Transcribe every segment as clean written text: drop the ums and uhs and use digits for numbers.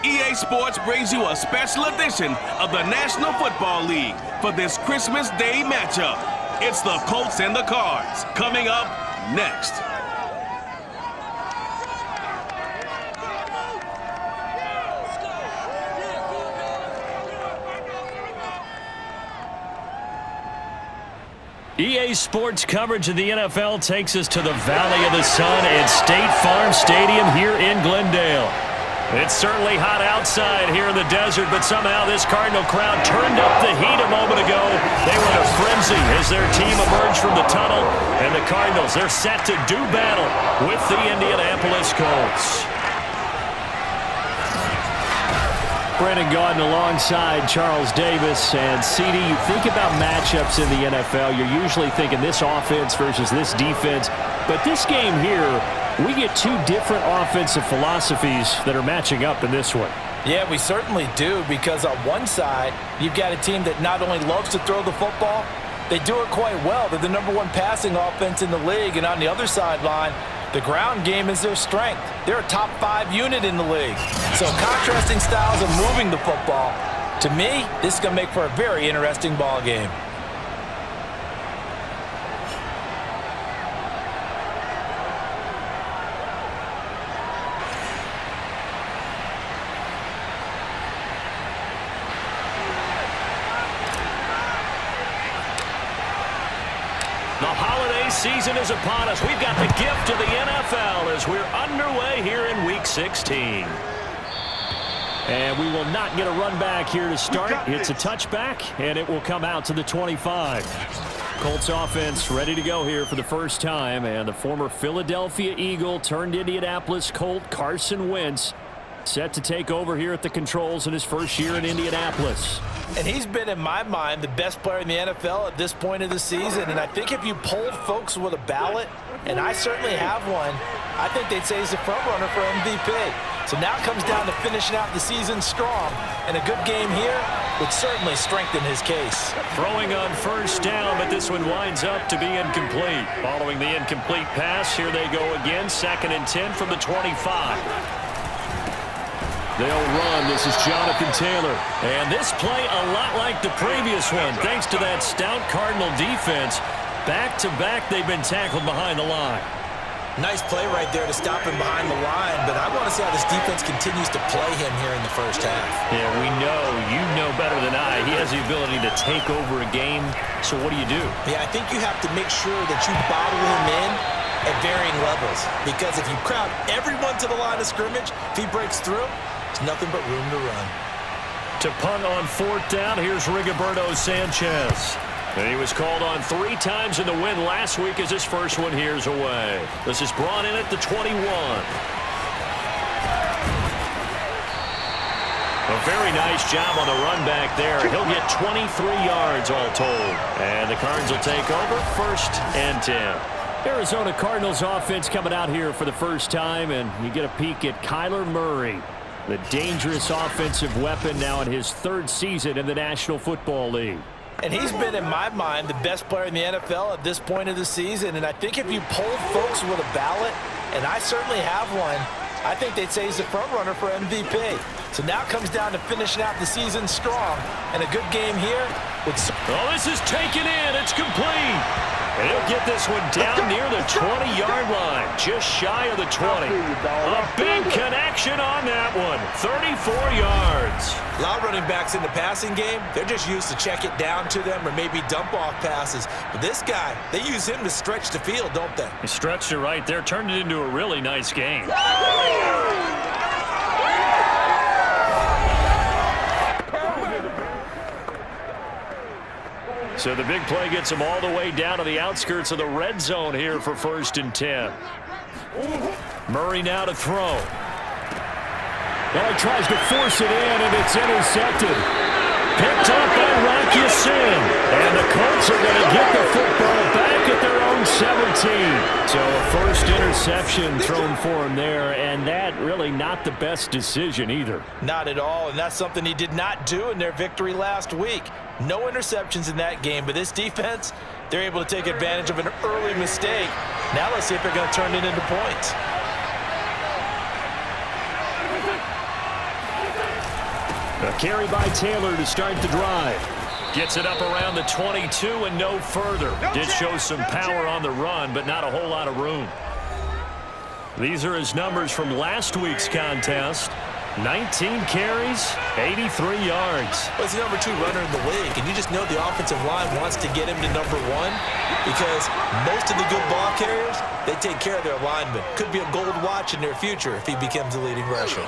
EA Sports brings you a special edition of the National Football League for this Christmas Day matchup. It's the Colts and the Cards, coming up next. EA Sports coverage of the NFL takes us to the Valley of the Sun at State Farm Stadium here in Glendale. It's certainly hot outside here in the desert, but somehow this Cardinal crowd turned up the heat a moment ago. They were in a frenzy as their team emerged from the tunnel, and the Cardinals, they're set to do battle with the Indianapolis Colts. Brandon Gaudin alongside Charles Davis. And CD, you think about matchups in the NFL, you're usually thinking this offense versus this defense. But this game here, we get two different offensive philosophies that are matching up in this one. Yeah, we certainly do, because on one side, you've got a team that not only loves to throw the football, they do it quite well. They're the #1 passing offense in the league. And on the other sideline, the ground game is their strength. They're a top 5 unit in the league. So contrasting styles of moving the football. To me, this is going to make for a very interesting ball game. The holiday season is upon us. We've got the gift of the NFL as we're underway here in Week 16. And we will not get a run back here to start. It's a touchback, and it will come out to the 25. Colts offense ready to go here for the first time. And the former Philadelphia Eagle turned Indianapolis Colt Carson Wentz set to take over here at the controls in his first year in Indianapolis. And he's been, in my mind, the best player in the NFL at this point of the season. And I think if you polled folks with a ballot, and I certainly have one, I think they'd say he's the front runner for MVP. So now it comes down to finishing out the season strong. And a good game here would certainly strengthen his case. Throwing on first down, but this one winds up to be incomplete. Following the incomplete pass, here they go again. 2nd and 10 from the 25. They'll run. This is Jonathan Taylor. And this play a lot like the previous one. Thanks to that stout Cardinal defense. Back-to-back, they've been tackled behind the line. Nice play right there to stop him behind the line. But I want to see how this defense continues to play him here in the first half. Yeah, we know. You know better than I. He has the ability to take over a game. So what do you do? Yeah, I think you have to make sure that you bottle him in at varying levels. Because if you crowd everyone to the line of scrimmage, if he breaks through, there's nothing but room to run. To punt on 4th down, here's Rigoberto Sanchez. And he was called on 3 times in the win last week as his first one here's away. This is brought in at the 21. A very nice job on the run back there. He'll get 23 yards all told. And the Cards will take over 1st and 10. Arizona Cardinals offense coming out here for the first time, and you get a peek at Kyler Murray. The dangerous offensive weapon now in his 3rd season in the National Football League. And he's been, in my mind, the best player in the NFL at this point of the season. And I think if you polled folks with a ballot, and I certainly have one, I think they'd say he's the front runner for MVP. So now it comes down to finishing out the season strong. And a good game here. Oh, this is taken in. It's complete. And he'll get this one down near the 20-yard line, just shy of the 20. A big connection on that one, 34 yards. A lot of running backs in the passing game, they're just used to check it down to them or maybe dump-off passes. But this guy, they use him to stretch the field, don't they? He stretched it right there, turned it into a really nice game. So the big play gets him all the way down to the outskirts of the red zone here for 1st and 10. Murray now to throw. Well, he tries to force it in, and it's intercepted. Picked up by Rocky Sin. And the Colts are going to get the football back at their own 17. So a first interception thrown for him there, and that really not the best decision either. Not at all, and that's something he did not do in their victory last week. No interceptions in that game, but this defense, they're able to take advantage of an early mistake. Now let's see if they're going to turn it into points. A carry by Taylor to start the drive. Gets it up around the 22 and no further. Did show some power on the run, but not a whole lot of room. These are his numbers from last week's contest. 19 carries, 83 yards. Well, he's the number 2 runner in the league, and you just know the offensive line wants to get him to number 1 because most of the good ball carriers, they take care of their linemen. Could be a gold watch in their future if he becomes the leading rusher.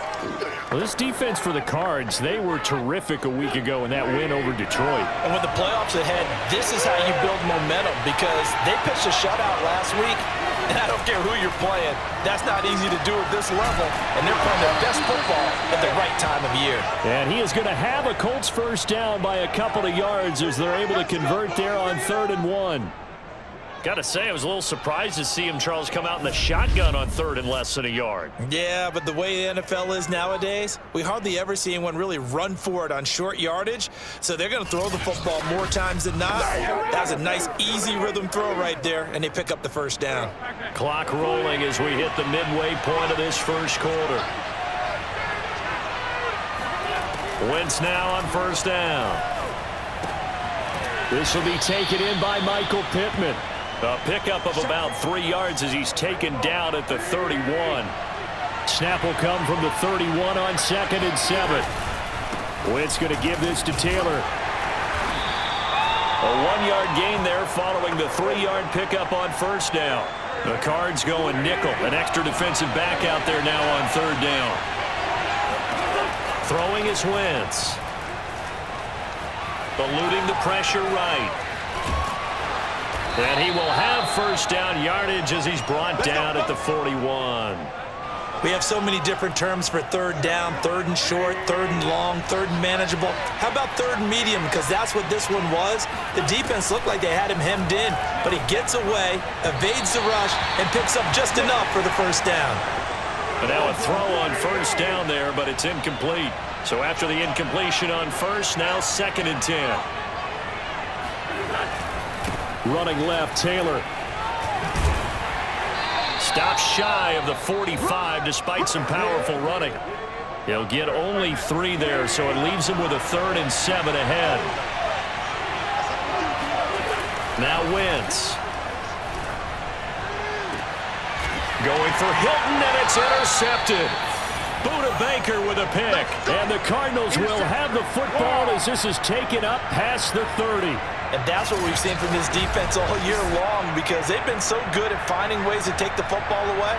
Well, this defense for the Cards, they were terrific a week ago in that win over Detroit. And with the playoffs ahead, this is how you build momentum because they pitched a shutout last week. And I don't care who you're playing. That's not easy to do at this level. And they're playing their best football at the right time of year. And he is going to have a Colts first down by a couple of yards as they're able to convert there on 3rd and 1. Got to say, I was a little surprised to see him, Charles, come out in the shotgun on 3rd and less than a yard. Yeah, but the way the NFL is nowadays, we hardly ever see anyone really run for it on short yardage. So they're going to throw the football more times than not. That was a nice, easy rhythm throw right there, and they pick up the first down. Clock rolling as we hit the midway point of this first quarter. Wentz now on first down. This will be taken in by Michael Pittman. A pickup of about 3 yards as he's taken down at the 31. Snap will come from the 31 on 2nd and 7. Wentz going to give this to Taylor. A 1-yard gain there following the 3-yard pickup on first down. The Cards going nickel. An extra defensive back out there now on 3rd down. Throwing is Wentz. Eluding the pressure right. And he will have first down yardage as he's brought down at the 41. We have so many different terms for 3rd down, 3rd and short, 3rd and long, 3rd and manageable. How about 3rd and medium? Because that's what this one was. The defense looked like they had him hemmed in, but he gets away, evades the rush, and picks up just enough for the first down. And now a throw on first down there, but it's incomplete. So after the incompletion on first, now 2nd and 10. Running left, Taylor. Stops shy of the 45 despite some powerful running. He'll get only 3 there, so it leaves him with a 3rd and 7 ahead. Now Wentz. Going for Hilton, and it's intercepted. Buda Baker with a pick. And the Cardinals will have the football as this is taken up past the 30. And that's what we've seen from this defense all year long because they've been so good at finding ways to take the football away.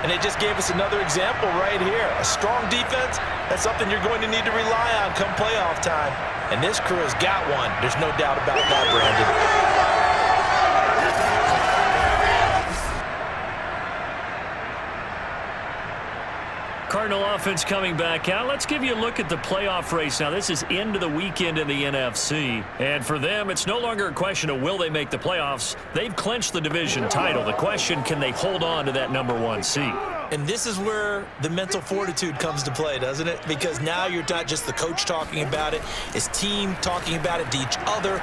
And they just gave us another example right here. A strong defense, that's something you're going to need to rely on come playoff time. And this crew has got one. There's no doubt about that, Brandon. Cardinal offense coming back out. Let's give you a look at the playoff race. Now, this is into the weekend in the NFC. And for them, it's no longer a question of will they make the playoffs. They've clinched the division title. The question, can they hold on to that #1 seed? And this is where the mental fortitude comes to play, doesn't it? Because now you're not just the coach talking about it. It's team talking about it to each other,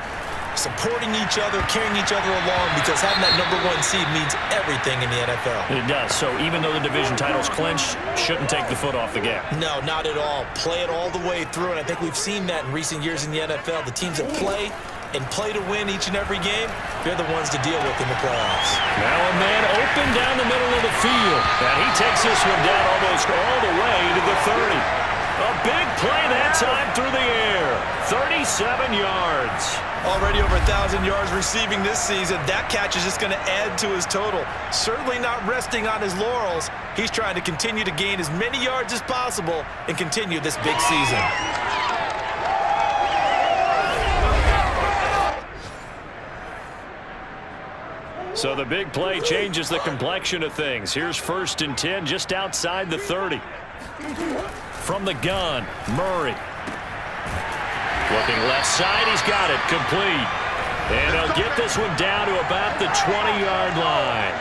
supporting each other, carrying each other along, because having that #1 seed means everything in the NFL. It does. So even though the division title's clinched, shouldn't take the foot off the gas. No, not at all. Play it all the way through, and I think we've seen that in recent years in the NFL. The teams that play and play to win each and every game, they're the ones to deal with in the playoffs. Now a man open down the middle of the field. And he takes this one down almost all the way to the 30. A big play that time through the air. 37 yards. Already over 1,000 yards receiving this season. That catch is just going to add to his total. Certainly not resting on his laurels. He's trying to continue to gain as many yards as possible and continue this big season. So the big play changes the complexion of things. Here's 1st and 10 just outside the 30. From the gun, Murray. Looking left side, he's got it, complete. And he'll get this one down to about the 20-yard line.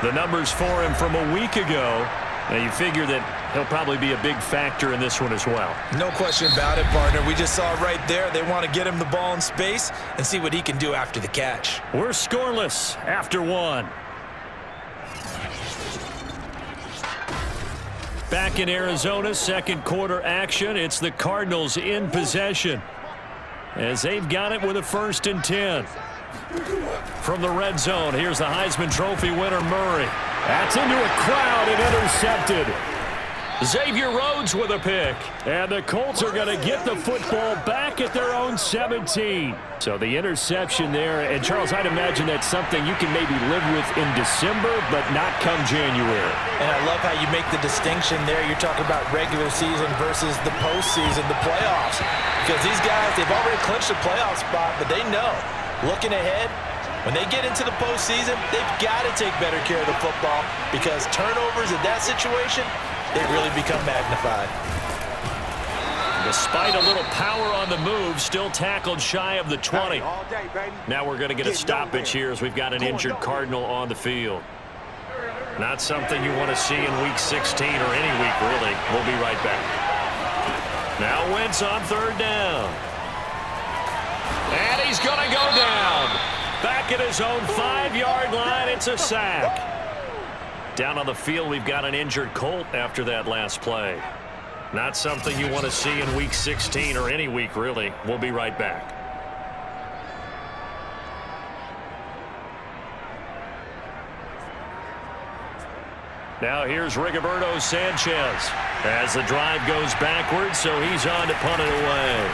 The numbers for him from a week ago. Now you figure that he'll probably be a big factor in this one as well. No question about it, partner. We just saw right there they want to get him the ball in space and see what he can do after the catch. We're scoreless after 1. Back in Arizona, second quarter action. It's the Cardinals in possession as they've got it with a 1st and 10. From the red zone, here's the Heisman Trophy winner, Murray. That's into a crowd and intercepted. Xavier Rhodes with a pick. And the Colts are going to get the football back at their own 17. So the interception there. And, Charles, I'd imagine that's something you can maybe live with in December, but not come January. And I love how you make the distinction there. You're talking about regular season versus the postseason, the playoffs. Because these guys, they've already clinched a playoff spot, but they know, looking ahead, when they get into the postseason, they've got to take better care of the football because turnovers in that situation, they really become magnified. Despite a little power on the move, still tackled shy of the 20. Now we're going to get a stoppage here as we've got an injured Cardinal on the field. Not something you want to see in Week 16 or any week, really. We'll be right back. Now Wentz on 3rd down. And he's going to go down. Back at his own 5-yard line, it's a sack. Down on the field, we've got an injured Colt after that last play. Not something you want to see in Week 16 or any week, really. We'll be right back. Now here's Rigoberto Sanchez as the drive goes backwards, so he's on to punt it away.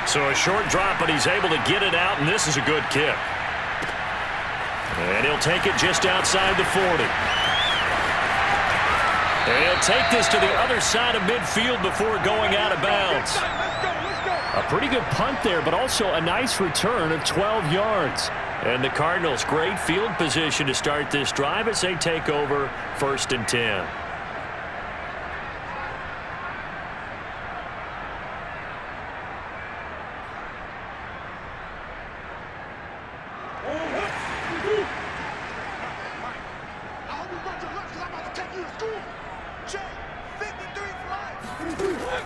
So a short drop, but he's able to get it out, and this is a good kick. And he'll take it just outside the 40. And he'll take this to the other side of midfield before going out of bounds. A pretty good punt there, but also a nice return of 12 yards. And the Cardinals, great field position to start this drive as they take over 1st and 10.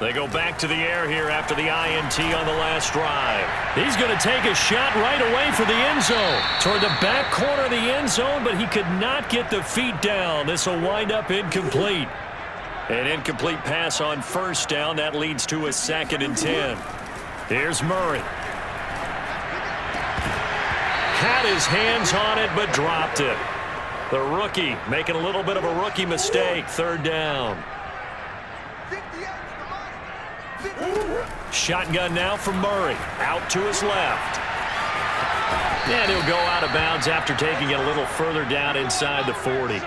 They go back to the air here after the INT on the last drive. He's going to take a shot right away for the end zone. Toward the back corner of the end zone, but he could not get the feet down. This will wind up incomplete. An incomplete pass on 1st down. That leads to a 2nd and 10. Here's Murray. Had his hands on it, but dropped it. The rookie making a little bit of a rookie mistake. 3rd down. Shotgun now from Murray. Out to his left. And he'll go out of bounds after taking it a little further down inside the 40.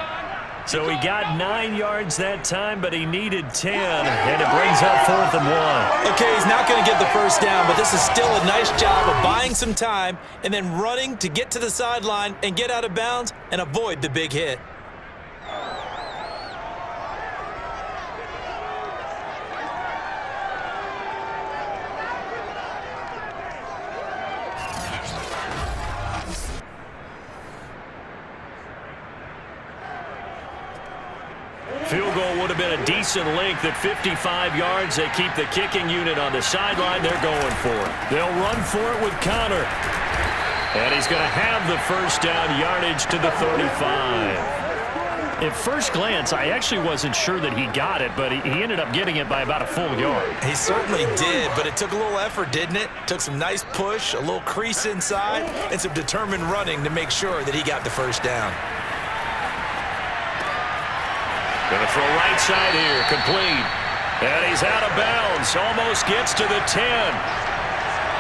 So he got 9 yards that time, but he needed 10. And it brings up 4th and 1. Okay, he's not going to get the 1st down, but this is still a nice job of buying some time and then running to get to the sideline and get out of bounds and avoid the big hit. Field goal would have been a decent length at 55 yards. They keep the kicking unit on the sideline. They're going for it. They'll run for it with Connor. And he's going to have the 1st down, yardage to the 35. At first glance, I actually wasn't sure that he got it, but he ended up getting it by about a full yard. He certainly did, but it took a little effort, didn't it? Took some nice push, a little crease inside, and some determined running to make sure that he got the 1st down. Going to throw right side here, complete. And he's out of bounds, almost gets to the 10.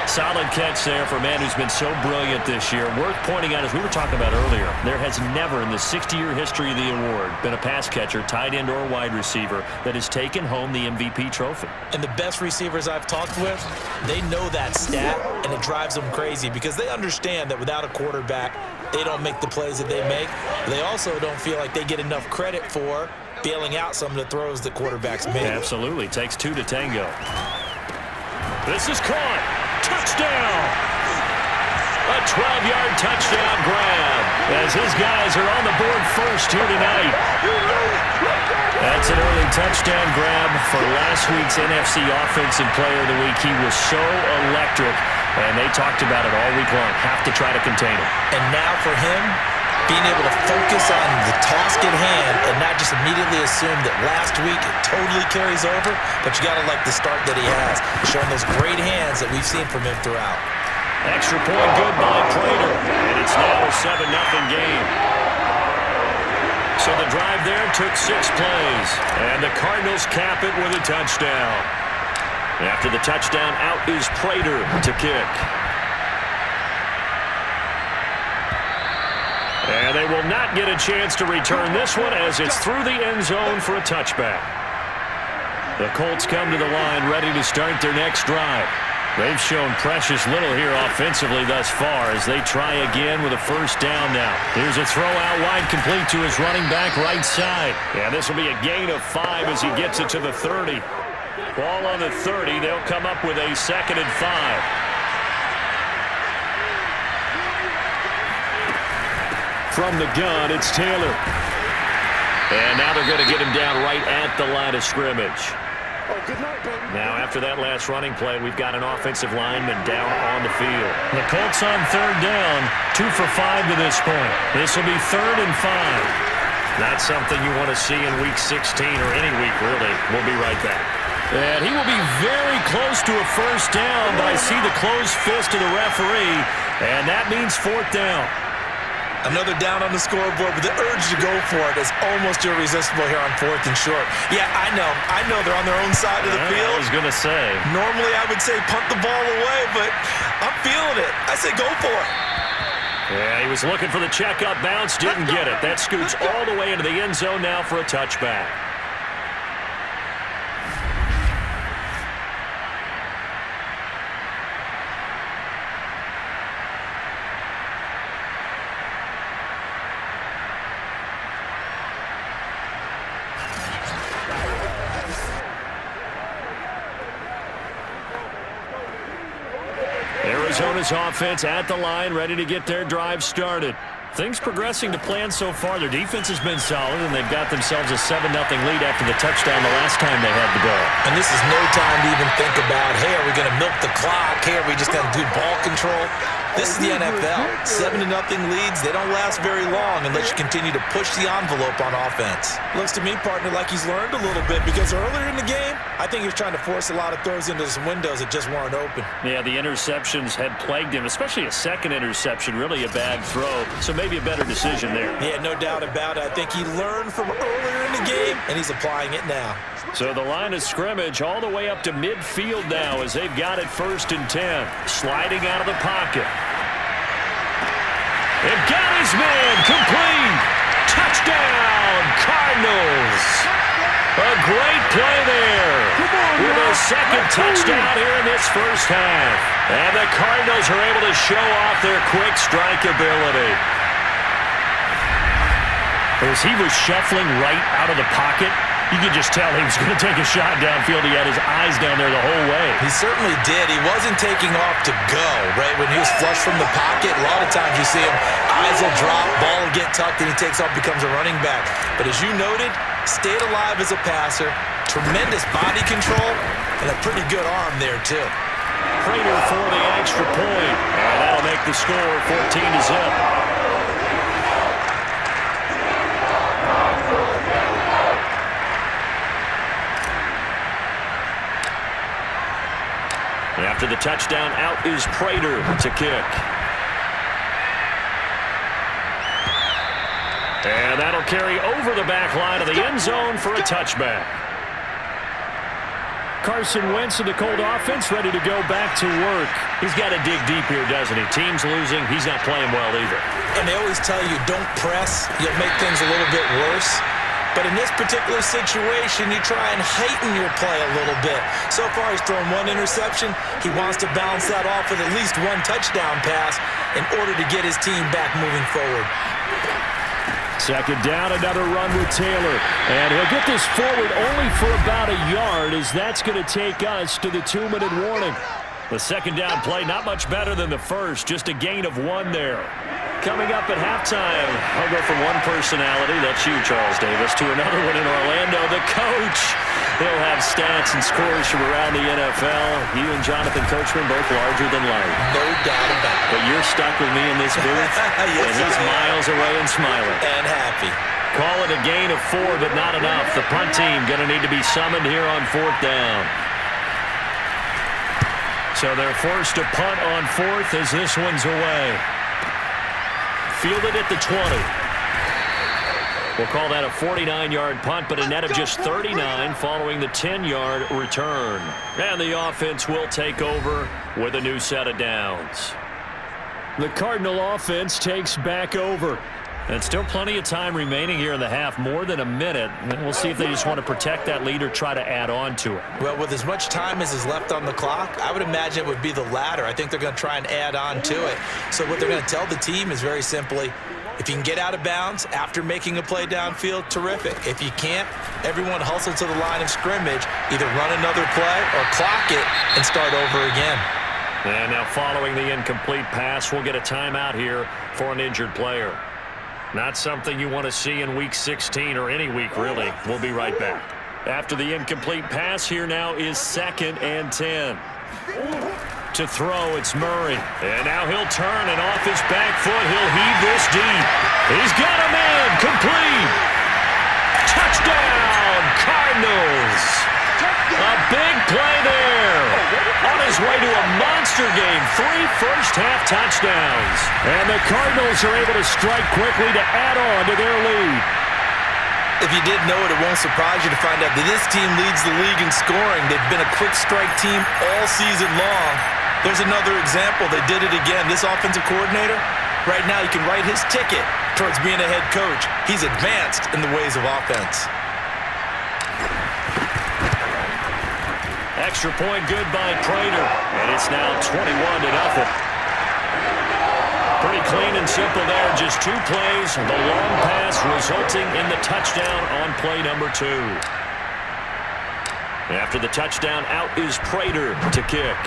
Solid catch there for a man who's been so brilliant this year. Worth pointing out, as we were talking about earlier, there has never in the 60-year history of the award been a pass catcher, tight end, or wide receiver that has taken home the MVP trophy. And the best receivers I've talked with, they know that stat, and it drives them crazy because they understand that without a quarterback, they don't make the plays that they make. They also don't feel like they get enough credit for bailing out some of the throws the quarterbacks make. Absolutely. Takes 2 to tango. This is caught. Touchdown! A 12-yard touchdown grab as his guys are on the board first here tonight. That's an early touchdown grab for last week's NFC Offensive Player of the Week. He was so electric, and they talked about it all week long. Have to try to contain him. And now for him, being able to focus on the task at hand and not just immediately assume that last week it totally carries over, but you got to like the start that he has, showing those great hands that we've seen from him throughout. Extra point good by Prater, and it's now a 7-0 game. So the drive there took 6 plays, and the Cardinals cap it with a touchdown. After the touchdown, out is Prater to kick. And they will not get a chance to return this one as it's through the end zone for a touchback. The Colts come to the line ready to start their next drive. They've shown precious little here offensively thus far as they try again with a first down now. Here's a throw out wide complete to his running back right side. Yeah, this will be a gain of 5 as he gets it to the 30. Ball on the 30. They'll come up with a 2nd and 5. From the gun, it's Taylor. And now they're going to get him down right at the line of scrimmage. Now, after that last running play, we've got an offensive lineman down on the field. The Colts on 3rd down, 2 for 5 to this point. This will be 3rd and 5. Not something you want to see in Week 16 or any week, really. We'll be right back. And he will be very close to a first down, but I see the closed fist of the referee, and that means 4th down. Another down on the scoreboard, but the urge to go for it is almost irresistible here on 4th and short. Yeah, I know they're on their own side of the field. I was going to say. Normally I would say punt the ball away, but I'm feeling it. I say go for it. Yeah, he was looking for the check-up bounce, didn't get it. That scoots all the way into the end zone now for a touchback. Arizona's offense at the line, ready to get their drive started. Things progressing to plan so far. Their defense has been solid, and they've got themselves a 7-0 lead after the touchdown the last time they had the ball. And this is no time to even think about, hey, are we going to milk the clock? Hey, are we just going to do ball control? This is the NFL. 7-0 leads, they don't last very long unless you continue to push the envelope on offense. Looks to me, partner, like he's learned a little bit because earlier in the game, I think he was trying to force a lot of throws into some windows that just weren't open. Yeah, the interceptions had plagued him, especially a second interception, really a bad throw. So maybe a better decision there. Yeah, no doubt about it. I think he learned from earlier in the game, and he's applying it now. So the line of scrimmage all the way up to midfield now as they've got it 1st and 10. Sliding out of the pocket. And got his man complete. Touchdown, Cardinals. A great play there. With a 2nd touchdown here in this first half. And the Cardinals are able to show off their quick strike ability. As he was shuffling right out of the pocket, you could just tell he was going to take a shot downfield. He had his eyes down there the whole way. He certainly did. He wasn't taking off to go, right? When he was flush from the pocket, a lot of times you see him, eyes will drop, ball will get tucked, and he takes off, becomes a running back. But as you noted, stayed alive as a passer, tremendous body control, and a pretty good arm there, too. Prater for the extra point. And that'll make the score 14-0. After the touchdown, out is Prater to kick. And that'll carry over the back line of the end zone for a touchback. Carson Wentz and the Colt offense ready to go back to work. He's got to dig deep here, doesn't he? Team's losing. He's not playing well either. And they always tell you, don't press. You'll make things a little bit worse. But in this particular situation, you try and heighten your play a little bit. So far, he's thrown 1 interception. He wants to bounce that off with at least 1 touchdown pass in order to get his team back moving forward. 2nd down, another run with Taylor. And he'll get this forward only for about a yard, as that's going to take us to the 2-minute warning. The 2nd down play, not much better than the first, just a gain of 1 there. Coming up at halftime, I'll go from one personality, that's you, Charles Davis, to another one in Orlando. The coach He'll have stats and scores from around the NFL. You and Jonathan Coachman both larger than life. No doubt about it. But you're stuck with me in this booth, yes, and he's miles away and smiling. And happy. Call it a gain of 4, but not enough. The punt team going to need to be summoned here on 4th down. So they're forced to punt on 4th as this one's away. Fielded at the 20. We'll call that a 49-yard punt, but a net of just 39 following the 10-yard return. And the offense will take over with a new set of downs. The Cardinal offense takes back over. And still plenty of time remaining here in the half, more than a minute. And we'll see if they just want to protect that lead or try to add on to it. Well, with as much time as is left on the clock, I would imagine it would be the latter. I think they're going to try and add on to it. So what they're going to tell the team is very simply, if you can get out of bounds after making a play downfield, terrific. If you can't, everyone hustle to the line of scrimmage, either run another play or clock it and start over again. And now following the incomplete pass, we'll get a timeout here for an injured player. Not something you want to see in Week 16 or any week, really. We'll be right back. After the incomplete pass, here now is 2nd and 10. To throw, it's Murray. And now he'll turn, and off his back foot, he'll heave this deep. He's got a man, complete. Touchdown, Cardinals. A big play there. On his way to a monster game, 3 first-half touchdowns. And the Cardinals are able to strike quickly to add on to their lead. If you didn't know it, it won't surprise you to find out that this team leads the league in scoring. They've been a quick strike team all season long. There's another example. They did it again. This offensive coordinator, right now, you can write his ticket towards being a head coach. He's advanced in the ways of offense. Extra point good by Prater, and it's now 21-0. Pretty clean and simple there, just 2 plays. The long pass resulting in the touchdown on play number 2. After the touchdown, out is Prater to kick.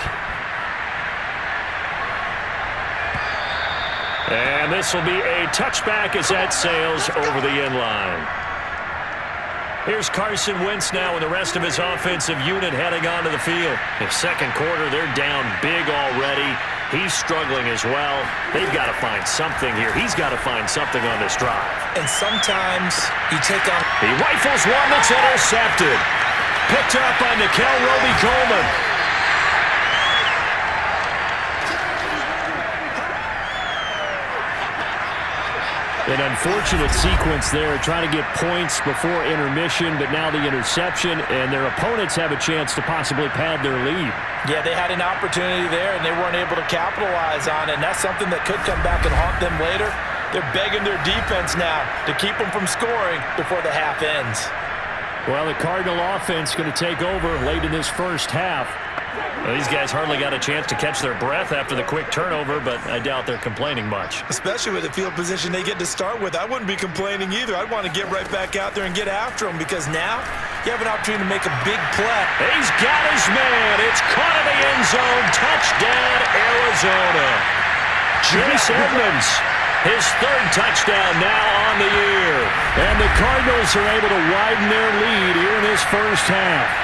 And this will be a touchback as that sails over the end line. Here's Carson Wentz now with the rest of his offensive unit heading onto the field. In second quarter, they're down big already. He's struggling as well. They've got to find something here. He's got to find something on this drive. And sometimes you take on... He rifles one that's intercepted. Picked up by Nikel Roby-Coleman. An unfortunate sequence there, trying to get points before intermission, but now the interception, and their opponents have a chance to possibly pad their lead. Yeah, they had an opportunity there, and they weren't able to capitalize on it, and that's something that could come back and haunt them later. They're begging their defense now to keep them from scoring before the half ends. Well, the Cardinal offense going to take over late in this first half. Well, these guys hardly got a chance to catch their breath after the quick turnover, but I doubt they're complaining much. Especially with the field position they get to start with. I wouldn't be complaining either. I'd want to get right back out there and get after them, because now you have an opportunity to make a big play. He's got his man. It's caught in the end zone. Touchdown, Arizona. Chase Edmonds, his 3rd touchdown now on the year. And the Cardinals are able to widen their lead here in this first half.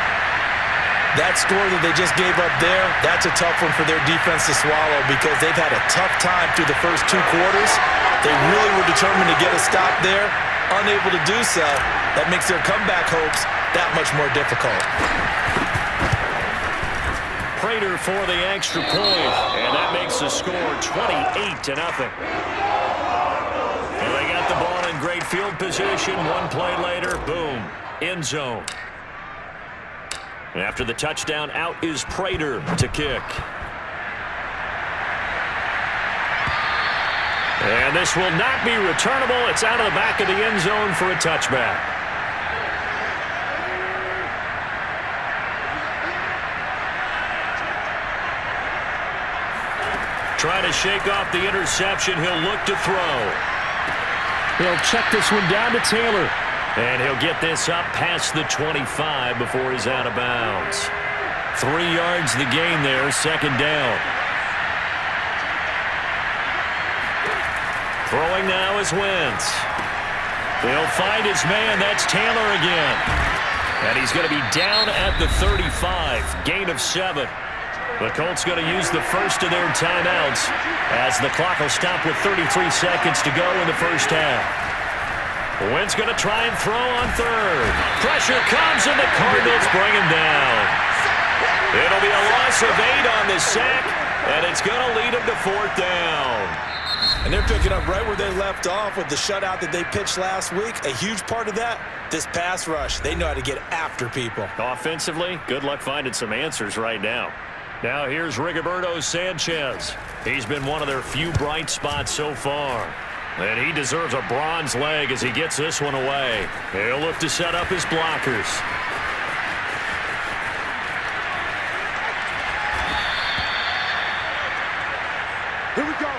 That score that they just gave up there, that's a tough one for their defense to swallow, because they've had a tough time through the first 2 quarters. They really were determined to get a stop there, unable to do so. That makes their comeback hopes that much more difficult. Prater for the extra point, and that makes the score 28-0. And they got the ball in great field position. 1 play later, boom, end zone. After the touchdown, out is Prater to kick. And this will not be returnable. It's out of the back of the end zone for a touchback. Trying to shake off the interception. He'll look to throw. He'll check this one down to Taylor. And he'll get this up past the 25 before he's out of bounds. 3 yards the gain there, 2nd down. Throwing now is Wentz. He'll find his man. That's Taylor again. And he's going to be down at the 35, gain of 7. The Colts going to use the first of their timeouts as the clock will stop with 33 seconds to go in the first half. Wentz going to try and throw on third. Pressure comes and the Cardinals bring him down. It'll be a loss of 8 on the sack, and it's going to lead him to 4th down. And they're picking up right where they left off with the shutout that they pitched last week. A huge part of that, this pass rush. They know how to get after people. Offensively, good luck finding some answers right now. Now here's Rigoberto Sanchez. He's been one of their few bright spots so far. And he deserves a bronze leg as he gets this one away. He'll look to set up his blockers. Here we go.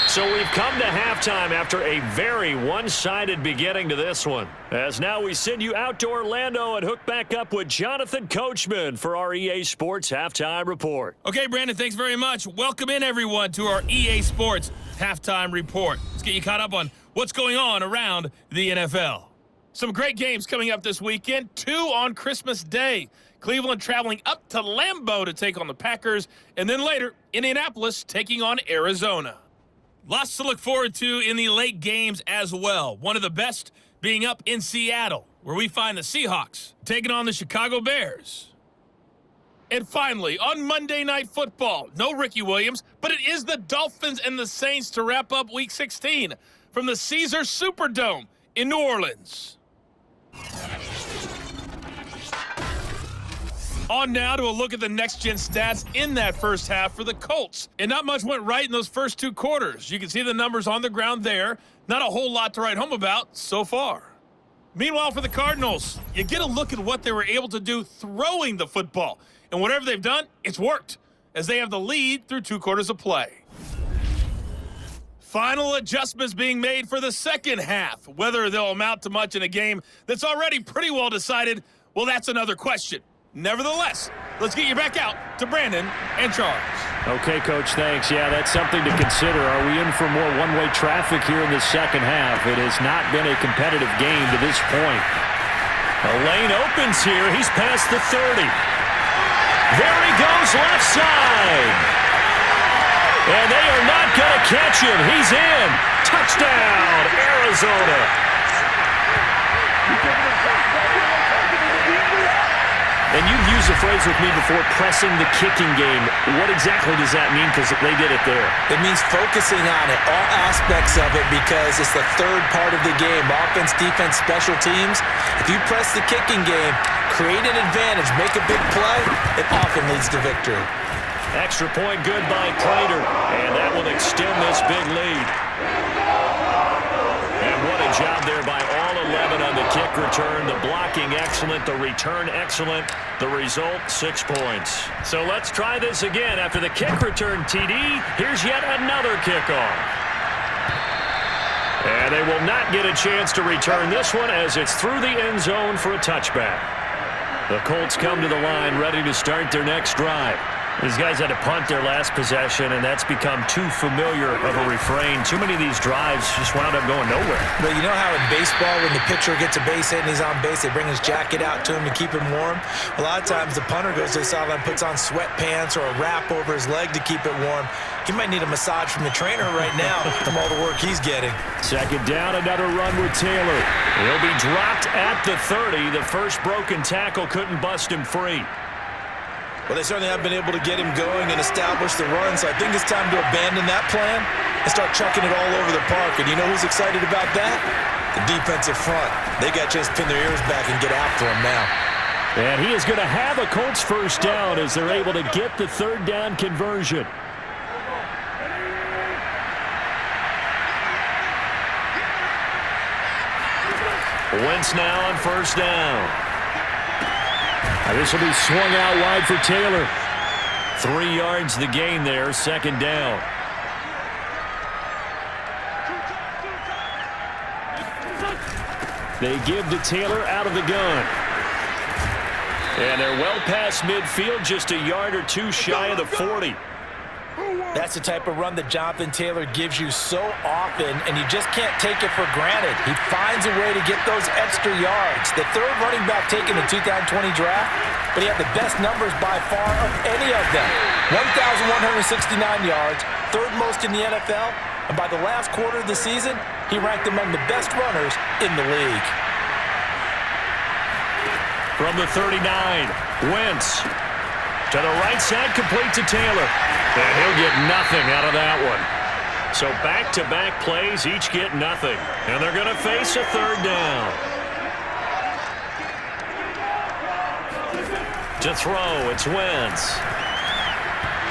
So we've come to halftime after a very one-sided beginning to this one. As now we send you out to Orlando and hook back up with Jonathan Coachman for our EA Sports Halftime Report. Okay, Brandon, thanks very much. Welcome in, everyone, to our EA Sports Halftime Report. Let's get you caught up on what's going on around the NFL. Some great games coming up this weekend. 2 on Christmas Day. Cleveland traveling up to Lambeau to take on the Packers. And then later, Indianapolis taking on Arizona. Lots to look forward to in the late games as well. One of the best being up in Seattle, where we find the Seahawks taking on the Chicago Bears. And finally, on Monday Night Football, no Ricky Williams, but it is the Dolphins and the Saints to wrap up Week 16 from the Caesars Superdome in New Orleans. On now to a look at the next-gen stats in that first half for the Colts. And not much went right in those first 2 quarters. You can see the numbers on the ground there. Not a whole lot to write home about so far. Meanwhile, for the Cardinals, you get a look at what they were able to do throwing the football. And whatever they've done, it's worked, as they have the lead through 2 quarters of play. Final adjustments being made for the second half. Whether they'll amount to much in a game that's already pretty well decided, well, that's another question. Nevertheless, let's get you back out to Brandon and Charles. Okay, Coach, thanks. Yeah, that's something to consider. Are we in for more one-way traffic here in the second half? It has not been a competitive game to this point. A lane opens here. He's past the 30. There he goes, left side. And they are not going to catch him. He's in. Touchdown, Arizona. And you've used the phrase with me before, pressing the kicking game. What exactly does that mean? Because they did it there. It means focusing on it, all aspects of it, because it's the third part of the game. Offense, defense, special teams. If you press the kicking game, create an advantage, make a big play, it often leads to victory. Extra point good by Prater. And that will extend this big lead. And what a job there by all 11 on the kick return. The blocking excellent, the return excellent. The result, 6 points. So let's try this again. After the kick return TD, here's yet another kickoff. And they will not get a chance to return this one as it's through the end zone for a touchback. The Colts come to the line ready to start their next drive. These guys had to punt their last possession, and that's become too familiar of a refrain. Too many of these drives just wound up going nowhere. But you know how in baseball, when the pitcher gets a base hit and he's on base, they bring his jacket out to him to keep him warm? A lot of times the punter goes to the sideline, puts on sweatpants or a wrap over his leg to keep it warm. He might need a massage from the trainer right now from all the work he's getting. Second down, another run with Taylor. He'll be dropped at the 30. The first broken tackle couldn't bust him free. Well, they certainly have been able to get him going and establish the run, so I think it's time to abandon that plan and start chucking it all over the park. And you know who's excited about that? The defensive front. They got a chance to pin their ears back and get after him now. And he is going to have a Colts first down as they're able to get the third down conversion. Wentz now on first down. This will be swung out wide for Taylor. 3 yards the gain there, second down. They give to Taylor out of the gun. And they're well past midfield, just a yard or two shy of the 40. That's the type of run that Jonathan Taylor gives you so often, and you just can't take it for granted. He finds a way to get those extra yards. The third running back taken in the 2020 draft, but he had the best numbers by far of any of them. 1,169 yards, third most in the NFL, and by the last quarter of the season, he ranked among the best runners in the league. From the 39, Wentz to the right side, complete to Taylor. And he'll get nothing out of that one. So back-to-back plays, each get nothing. And they're going to face a third down. To throw, it's Wentz.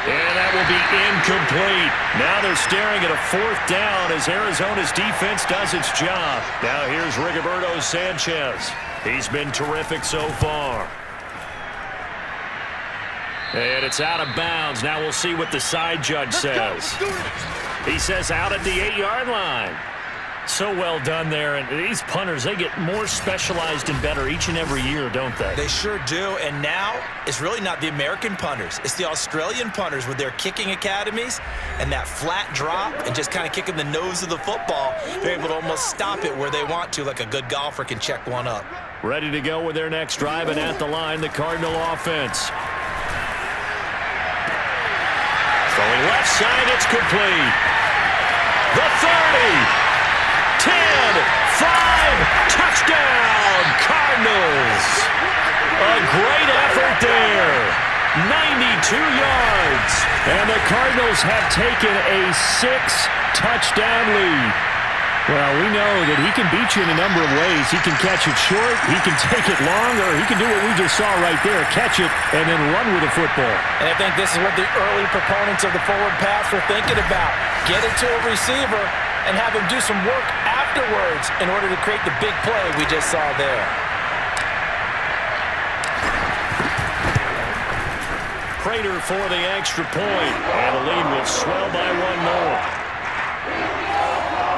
And that will be incomplete. Now they're staring at a fourth down as Arizona's defense does its job. Now here's Rigoberto Sanchez. He's been terrific so far. And it's out of bounds. Now we'll see what the side judge says. He says out at the 8-yard line. So well done there. And these punters, they get more specialized and better each and every year, don't they? They sure do. And now it's really not the American punters. It's the Australian punters with their kicking academies and that flat drop and just kind of kicking the nose of the football. They're able to almost stop it where they want to, like a good golfer can check one up. Ready to go with their next drive, and at the line, the Cardinal offense. Throwing left side, it's complete. The 30, 10, 5, touchdown, Cardinals. A great effort there. 92 yards. And the Cardinals have taken a 6-touchdown lead. Well, we know that he can beat you in a number of ways. He can catch it short, he can take it long, or he can do what we just saw right there, catch it and then run with the football. And I think this is what the early proponents of the forward pass were thinking about. Get it to a receiver and have him do some work afterwards in order to create the big play we just saw there. Prater for the extra point, and the lead will swell by one more.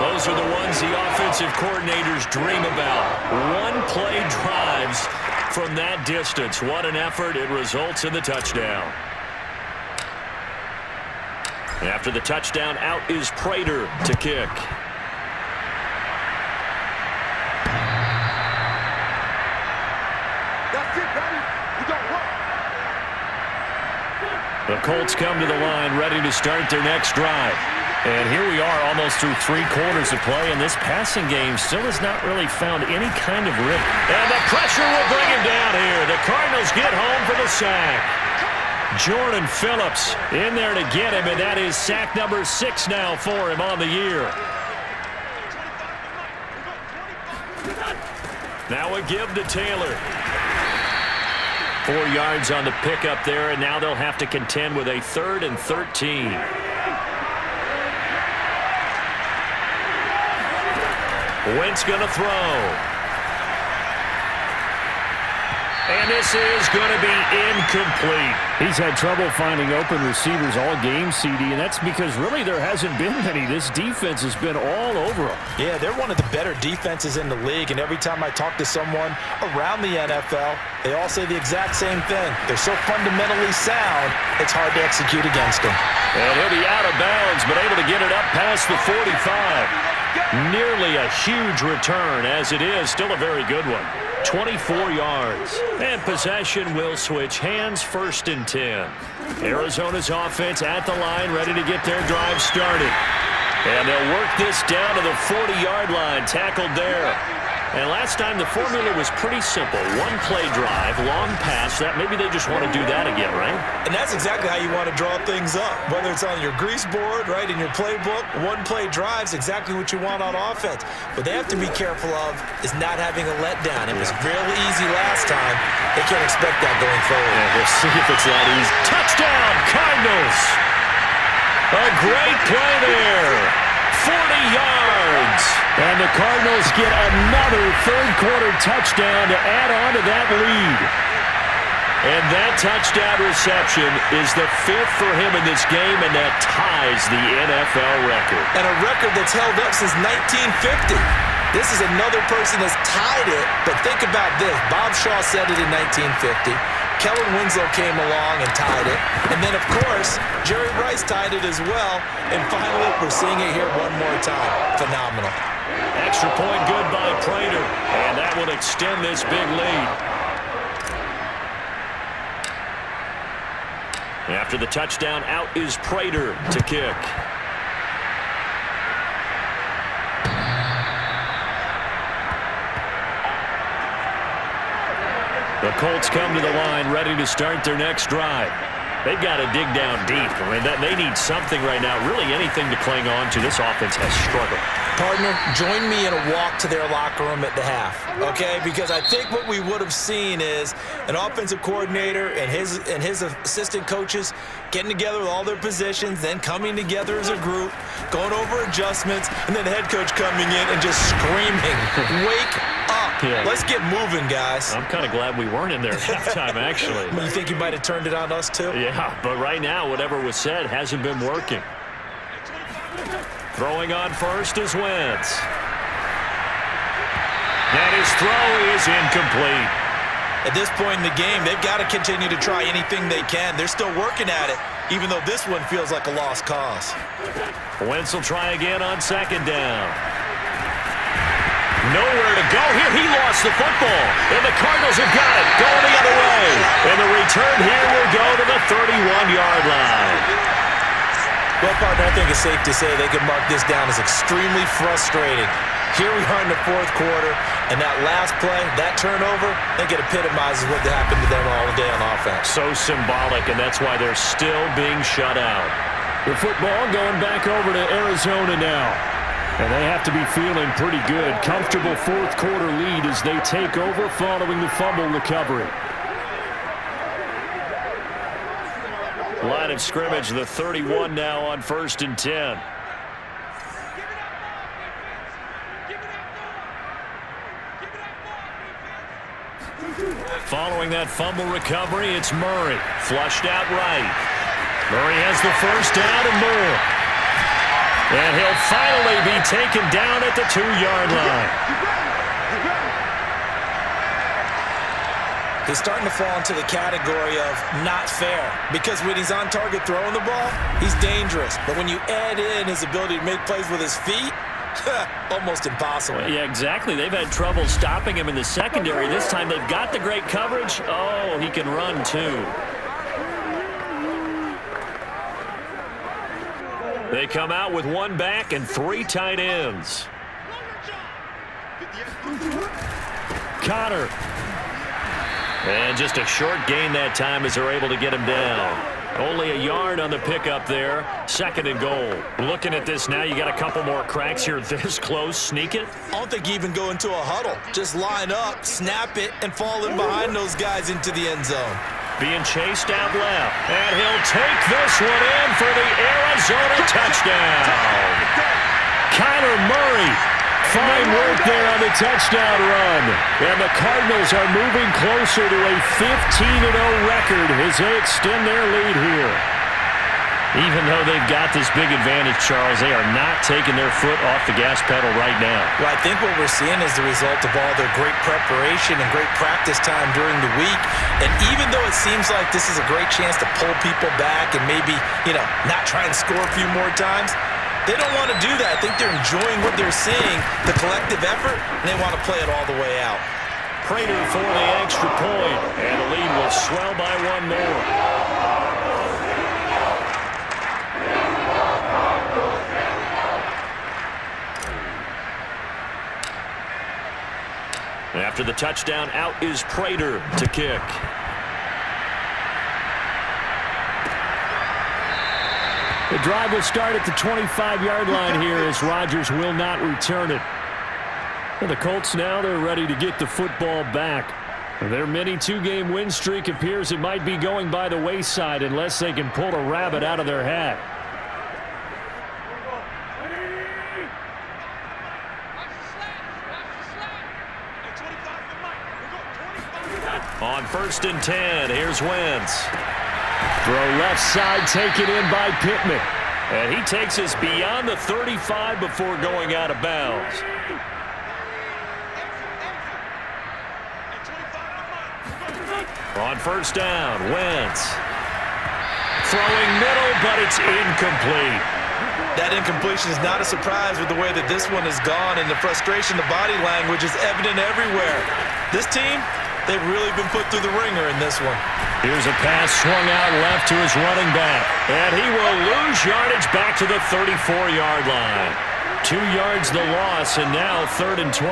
Those are the ones the offensive coordinators dream about. One-play drives from that distance. What an effort. It results in the touchdown. After the touchdown, out is Prater to kick. That's it, baby. You got work. The Colts come to the line, ready to start their next drive. And here we are almost through 3 quarters of play, and this passing game still has not really found any kind of rhythm. And the pressure will bring him down here. The Cardinals get home for the sack. Jordan Phillips in there to get him, and that is sack number 6 now for him on the year. Now a give to Taylor. 4 yards on the pickup there, and now they'll have to contend with a 3rd and 13. Wentz going to throw. And this is going to be incomplete. He's had trouble finding open receivers all game, CD, and that's because really there hasn't been many. This defense has been all over them. Yeah, they're one of the better defenses in the league, and every time I talk to someone around the NFL, they all say the exact same thing. They're so fundamentally sound, it's hard to execute against them. And he'll be out of bounds, but able to get it up past the 45. Nearly a huge return, as it is. Still a very good one. 24 yards. And possession will switch hands, 1st and 10. Arizona's offense at the line, ready to get their drive started. And they'll work this down to the 40-yard line, tackled there. And last time the formula was pretty simple. 1-play drive, long pass. That maybe they just want to do that again, right? And that's exactly how you want to draw things up. Whether it's on your grease board, right, in your playbook, 1-play drive's exactly what you want on offense. What they have to be careful of is not having a letdown. It was really easy last time. They can't expect that going forward. Yeah, we'll see if it's that easy. Touchdown, Cardinals! A great play there. 40 yards. And the Cardinals get another third-quarter touchdown to add on to that lead. And that touchdown reception is the 5th for him in this game, and that ties the NFL record. And a record that's held up since 1950. This is another person that's tied it, but think about this. Bob Shaw said it in 1950. Kellen Winslow came along and tied it. And then, of course, Jerry Rice tied it as well. And finally, we're seeing it here one more time. Phenomenal. Extra point good by Prater, and that will extend this big lead. After the touchdown, out is Prater to kick. The Colts come to the line ready to start their next drive. They've got to dig down deep. I mean, they need something right now, really anything to cling on to. This offense has struggled. Partner, join me in a walk to their locker room at the half, okay? Because I think what we would have seen is an offensive coordinator and his assistant coaches getting together with all their positions, then coming together as a group, going over adjustments, and then the head coach coming in and just screaming, "Wake up. Yeah. Let's get moving, guys." I'm kind of glad we weren't in there at halftime, actually. You think you might have turned it on us, too? Yeah, but right now, whatever was said hasn't been working. Throwing on first is Wentz. And his throw is incomplete. At this point in the game, they've got to continue to try anything they can. They're still working at it, even though this one feels like a lost cause. Wentz will try again on second down. Nowhere to go here. He lost the football. And the Cardinals have got it. Going the other way. And the return here will go to the 31-yard line. Well, partner, I think it's safe to say they can mark this down as extremely frustrating. Here we are in the fourth quarter, and that last play, that turnover, I think it epitomizes what happened to them all day on offense. So symbolic, and that's why they're still being shut out. The football going back over to Arizona now. And they have to be feeling pretty good. Comfortable fourth quarter lead as they take over following the fumble recovery. Line of scrimmage, the 31 now on 1st and 10. Following that fumble recovery, it's Murray. Flushed out right. Murray has the first down and more. And he'll finally be taken down at the 2-yard line. He's starting to fall into the category of not fair, because when he's on target throwing the ball, he's dangerous. But when you add in his ability to make plays with his feet, almost impossible. Well, yeah, exactly. They've had trouble stopping him in the secondary. This time they've got the great coverage. Oh, he can run too. They come out with one back and 3 tight ends. Connor. And just a short gain that time as they're able to get him down. Only a yard on the pickup there. 2nd and goal. Looking at this now, you got a couple more cracks here this close. Sneak it? I don't think you even go into a huddle. Just line up, snap it, and fall in behind those guys into the end zone. Being chased out left. And he'll take this one in for the Arizona touchdown. Kyler Murray. Fine work there on the touchdown run. And the Cardinals are moving closer to a 15-0 record as they extend their lead here. Even though they've got this big advantage, Charles, they are not taking their foot off the gas pedal right now. Well, I think what we're seeing is the result of all their great preparation and great practice time during the week. And even though it seems like this is a great chance to pull people back and maybe, not try and score a few more times, they don't want to do that. I think they're enjoying what they're seeing, the collective effort, and they want to play it all the way out. Prater for the extra point, and the lead will swell by one more. After the touchdown, out is Prater to kick. The drive will start at the 25-yard line here as Rodgers will not return it. And the Colts now, they're ready to get the football back. Their mini 2-game win streak appears it might be going by the wayside unless they can pull a rabbit out of their hat. On 1st and 10, here's Wentz. Throw left side taken in by Pittman. And he takes us beyond the 35 before going out of bounds. On first down, Wentz. Throwing middle, but it's incomplete. That incompletion is not a surprise with the way that this one has gone, and the frustration, the body language is evident everywhere. This team, they've really been put through the ringer in this one. Here's a pass swung out left to his running back, and he will lose yardage back to the 34-yard line. 2 yards the loss, and now 3rd and 12.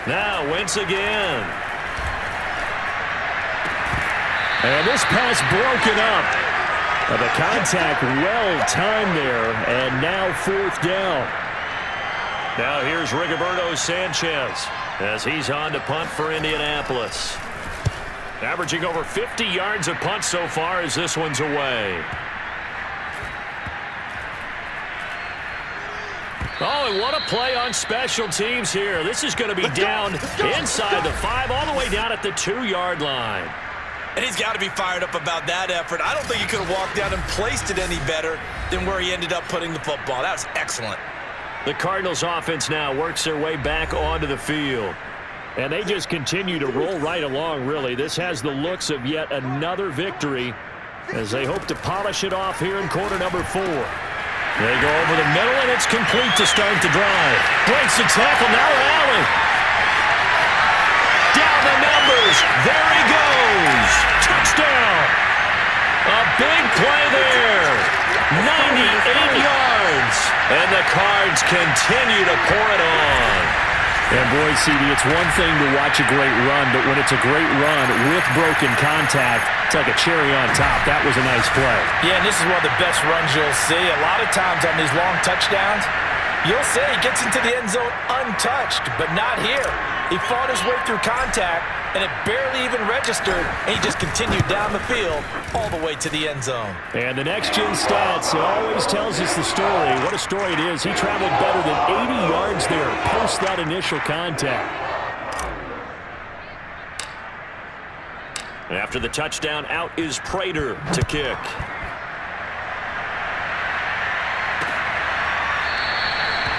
Now Wentz again. And this pass broken up. But the contact well-timed there, and now 4th down. Now here's Rigoberto Sanchez as he's on to punt for Indianapolis. Averaging over 50 yards a punt so far as this one's away. Oh, and what a play on special teams here. This is going to be down inside the 5, all the way down at the 2-yard line. And he's got to be fired up about that effort. I don't think he could have walked down and placed it any better than where he ended up putting the football. That was excellent. The Cardinals offense now works their way back onto the field. And they just continue to roll right along, really. This has the looks of yet another victory as they hope to polish it off here in quarter number 4. They go over the middle, and it's complete to start the drive. Breaks the tackle, now Allen. Down the numbers. There he goes. Touchdown. A big play there. 98 yards. And the Cards continue to pour it on. And boy, CD, it's one thing to watch a great run, but when it's a great run with broken contact, it's like a cherry on top. That was a nice play. Yeah, and this is one of the best runs you'll see. A lot of times on these long touchdowns, you'll see he gets into the end zone untouched, but not here. He fought his way through contact, and it barely even registered, and he just continued down the field all the way to the end zone. And the next-gen stats, it always tells us the story. What a story it is. He traveled better than 80 yards there post that initial contact. After the touchdown, out is Prater to kick.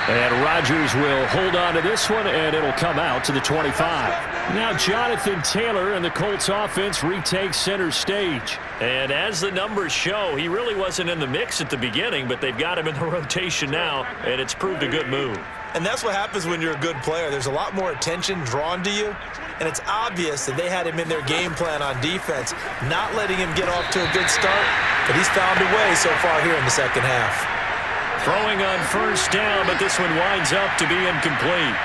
And Rodgers will hold on to this one, and it'll come out to the 25. Now Jonathan Taylor and the Colts offense retakes center stage. And as the numbers show, he really wasn't in the mix at the beginning, but they've got him in the rotation now, and it's proved a good move. And that's what happens when you're a good player. There's a lot more attention drawn to you, and it's obvious that they had him in their game plan on defense, not letting him get off to a good start, but he's found a way so far here in the second half. Throwing on first down, but this one winds up to be incomplete.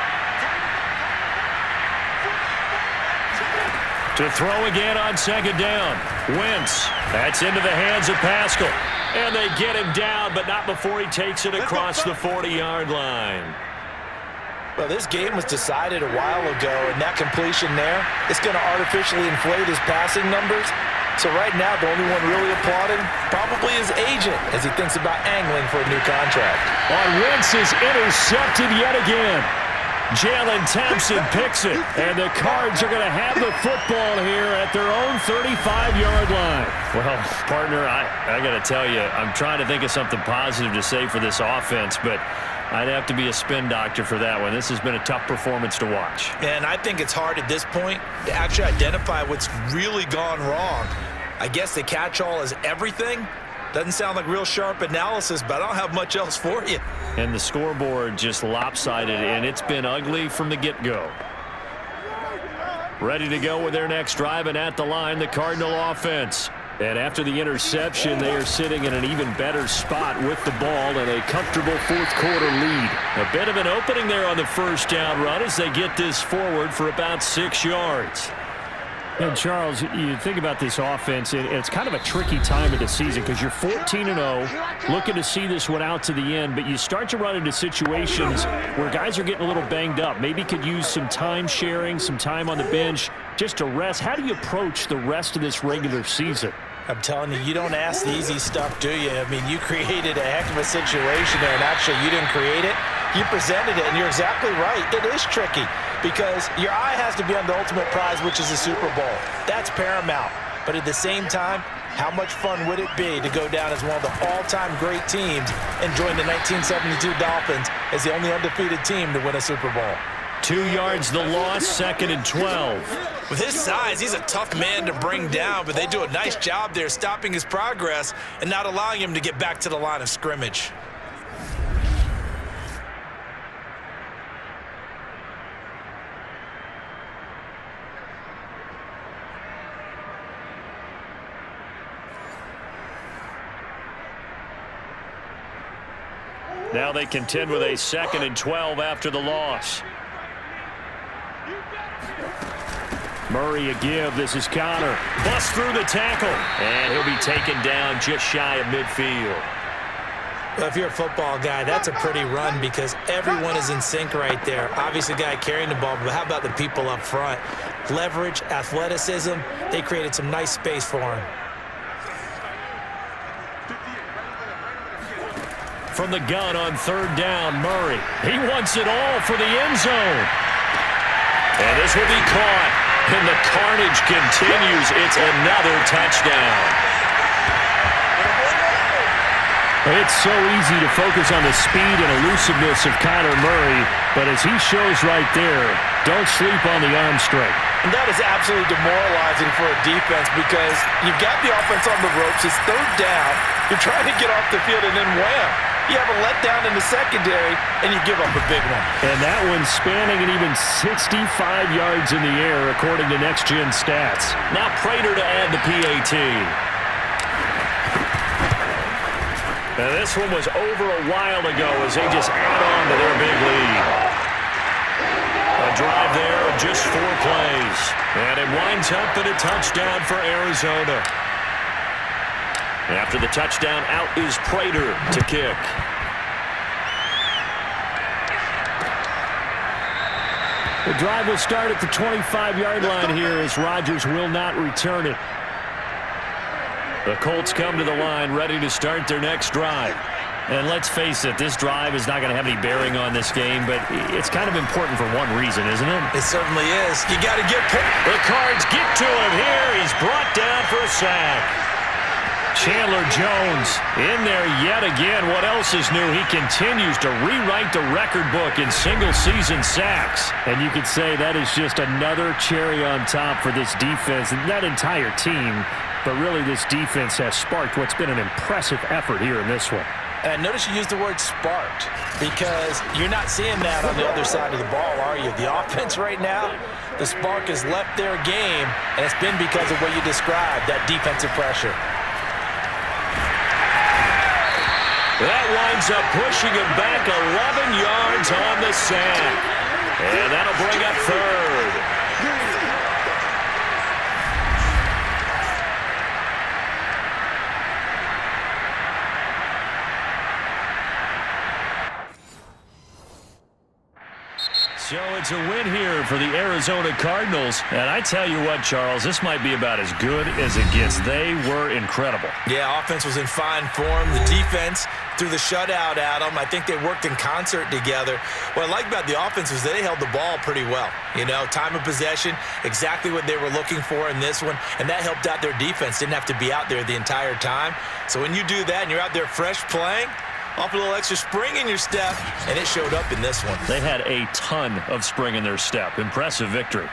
To throw again on second down. Wentz. That's into the hands of Pascal. And they get him down, but not before he takes it across the 40-yard line. Well, this game was decided a while ago, and that completion there, it's going to artificially inflate his passing numbers. So right now, the only one really applauding probably his agent as he thinks about angling for a new contract. Wentz is intercepted yet again. Jalen Thompson picks it, and the Cards are going to have the football here at their own 35-yard line. Well, partner, I got to tell you, I'm trying to think of something positive to say for this offense, but I'd have to be a spin doctor for that one. This has been a tough performance to watch. And I think it's hard at this point to actually identify what's really gone wrong. I guess the catch-all is everything. Doesn't sound like real sharp analysis, but I don't have much else for you. And the scoreboard just lopsided, and it's been ugly from the get-go. Ready to go with their next drive, and at the line, the Cardinal offense. And after the interception, they are sitting in an even better spot with the ball and a comfortable fourth-quarter lead. A bit of an opening there on the first down run as they get this forward for about 6 yards. And, Charles, you think about this offense, it's kind of a tricky time of the season because you're 14-0, looking to see this one out to the end, but you start to run into situations where guys are getting a little banged up. Maybe could use some time sharing, some time on the bench just to rest. How do you approach the rest of this regular season? I'm telling you, you don't ask the easy stuff, do you? I mean, you created a heck of a situation there, and actually you didn't create it. You presented it, and you're exactly right. It is tricky because your eye has to be on the ultimate prize, which is the Super Bowl. That's paramount. But at the same time, how much fun would it be to go down as one of the all-time great teams and join the 1972 Dolphins as the only undefeated team to win a Super Bowl? 2 yards the loss, 2nd and 12. With his size, he's a tough man to bring down, but they do a nice job there stopping his progress and not allowing him to get back to the line of scrimmage. Now they contend with a 2nd and 12 after the loss. Murray a give. This is Connor. Busts through the tackle. And he'll be taken down just shy of midfield. Well, if you're a football guy, that's a pretty run because everyone is in sync right there. Obviously, the guy carrying the ball, but how about the people up front? Leverage, athleticism, they created some nice space for him. From the gun on 3rd down, Murray. He wants it all for the end zone. And this will be caught. And the carnage continues. It's another touchdown. It's so easy to focus on the speed and elusiveness of Kyler Murray, but as he shows right there, don't sleep on the arm strength. And that is absolutely demoralizing for a defense because you've got the offense on the ropes. It's 3rd down. You're trying to get off the field, and then wham, you have a letdown in the secondary, and you give up a big one. And that one's spanning an even 65 yards in the air, according to Next Gen Stats. Now Prater to add the PAT. Now this one was over a while ago as they just add on to their big lead. A drive there of just 4 plays. And it winds up in a touchdown for Arizona. After the touchdown, out is Prater to kick. The drive will start at the 25-yard line here as Rodgers will not return it. The Colts come to the line ready to start their next drive. And let's face it, this drive is not going to have any bearing on this game, but it's kind of important for one reason, isn't it? It certainly is. You got to get picked. The Cards get to him here. He's brought down for a sack. Chandler Jones in there yet again. What else is new? He continues to rewrite the record book in single-season sacks. And you could say that is just another cherry on top for this defense. And that entire team, but really this defense has sparked what's been an impressive effort here in this one. And notice you used the word sparked because you're not seeing that on the other side of the ball, are you? The offense right now, the spark has left their game, and it's been because of what you described, that defensive pressure. That winds up pushing him back 11 yards on the sack. And that'll bring up 3rd. So it's a win here for the Arizona Cardinals. And I tell you what, Charles, this might be about as good as it gets. They were incredible. Yeah, offense was in fine form. The defense threw the shutout at them. I think they worked in concert together. What I like about the offense was they held the ball pretty well. You know, time of possession, exactly what they were looking for in this one. And that helped out their defense. Didn't have to be out there the entire time. So when you do that and you're out there fresh playing, off a little extra spring in your step, and it showed up in this one. They had a ton of spring in their step. Impressive victory.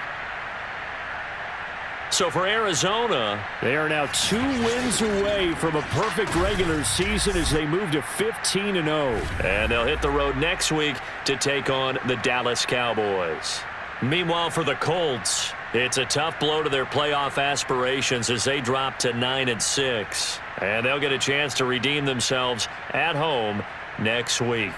So for Arizona, they are now 2 wins away from a perfect regular season as they move to 15-0. And they'll hit the road next week to take on the Dallas Cowboys. Meanwhile, for the Colts, it's a tough blow to their playoff aspirations as they drop to 9-6. And they'll get a chance to redeem themselves at home next week.